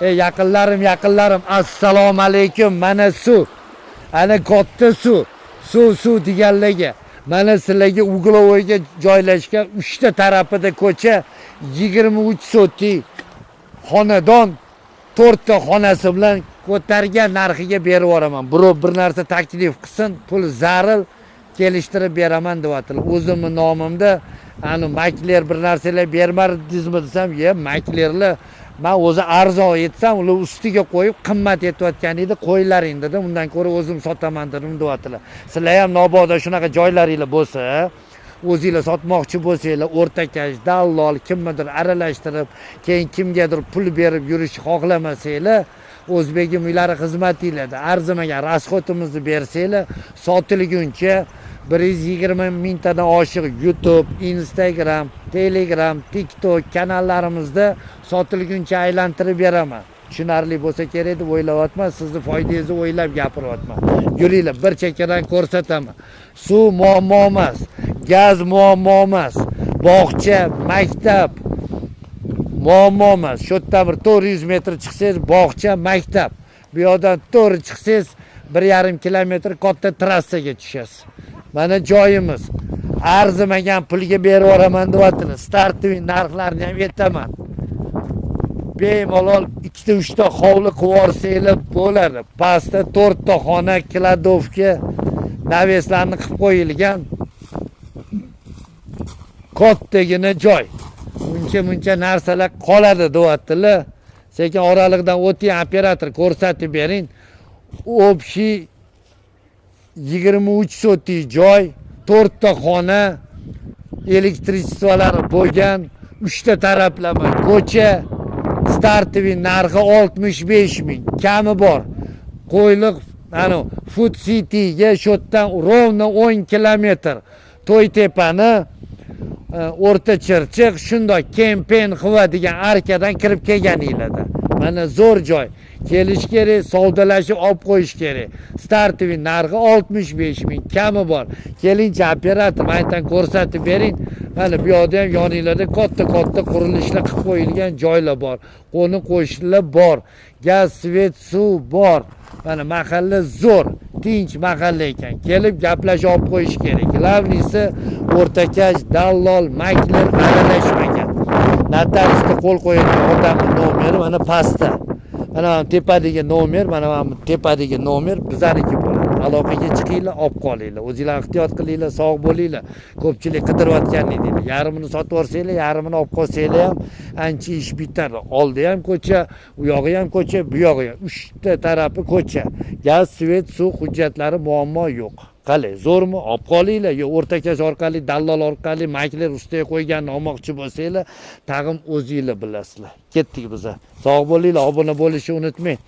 Yaqinlarim, assalomu alaykum. Mana suv. Ana katta suv. Suv deganligi. Mana sizlarga Uglovoyga joylashgan 3 ta tarafida ko'cha, 23 sotix xonadon, 4 ta xonasi bilan ko'targan narxiga berib yuboraman. Birov bir narsa taklif qilsin, pul zaril kelishtirib beraman deyaptilar. O'zimning nomimda ani makler bir narsalar bermadingizmi desam, maklerlar men o'zi arzon etsam, ular ustiga qo'yib qimmat etayotgan edi, qo'ylaring dedim. Undan ko'ra o'zim sotaman dedim deyaptilar. Sizlar ham mabodo shunaqa joylaringlar bo'lsa, o'zingizlar sotmoqchi bo'lsanglar, o'rtakash, dallol kimnidir aralashtirib, keyin kimgadir pul berib yurishni xohlamasanglar, O'zbegim uylari xizmatinglarda arzimagan rasxotimizni bersanglar, sotilguncha 120 mingtadan oshiq YouTube, Instagram, Telegram, TikTok kanallarimizda sotilguncha aylantirib beraman. Tushunarli bo'lsa kerak deb o'ylayapman, sizni foydangizni o'ylab gapiryapman. Yuringlar, bir chekkadan ko'rsataman. Suv muammo emas, gaz muammo emas, bog'cha, maktab muammo emas. Shu yerdan bir 400 metr chiqsangiz bog'cha, maktab. Bu yoqdan to'g'ri chiqsangiz 1,5 kilometr katta trassaga tushasiz. Mana joyimiz. Arzimagan pulga berib yuboraman deyaptilar. Startviy narxlarni ham aytaman. Bemalol 2-3 ta hovli qilib yuborsanglar bo'ladi. Pastda 4 ta xona, kladovka, naveslarni qilib qo'yilgan kattagina joy. Muncha narsalar qoladi deyaptilar. Sekin oraliqdan o'ting, operator ko'rsatib bering. Общий 23 sotix joy, 4 ta xona, elektrichестволari bo'lgan, 3 ta taraflama ko'cha, startviy narxi 65 ming, kami bor. Qo'yliq, ana Food Cityga shu yerdan rovna 10 kilometr. To'ytepani O'rta Chirchiq shundoq kempen xiva degan arkadan kirib kelganinglarda. Mana zo'r joy. Kelish kerak, savdolashib olib qo'yish kerak. Startviy narxi 65 ming, kami bor. Kelinchi operator aytan ko'rsatib bering. Mana bu yerda ham yoninglarda katta qurilishlar qilib qo'yilgan joylar bor. Qo'ni qo'shnilar bor. Gaz, svet, suv bor. Mana mahalla zo'r, tinch mahalla ekan. Kelib gaplashib olib qo'yish kerak. Glavnisi o'rtakash, dallol, makler aralashmagan. Notariusga qo'l qo'yadigan odamning nomeri mana pastda. Mana tepadagi nomer, mana tepadagi nomer bizaniki bo'ladi. Aloqaga chiqinglar, olib qolinglar. O'zingizlar ehtiyot qilinglar, sog' bo'linglar. Ko'pchilik qidirayotgan edinglar. Yarmini sotib yuborsanglar, yarmini olib qolsanglar ham ancha ish bitadi. Oldi ham ko'cha, u yog'i ham ko'cha, bu yog'i ham. 3 ta tarafi ko'cha. Gaz, svet, suv hujjatlari muammo yo'q. Qalay, zo'rmi? Olib qolinglar. Yo o'rtakash orqali, dallol orqali makler ustiga qo'yganini olmoqchi bo'lsanglar, tag'im o'zingizlar bilasizlar. Ketdik biz. Sog' bo'linglar, obuna bo'lishni unutmang.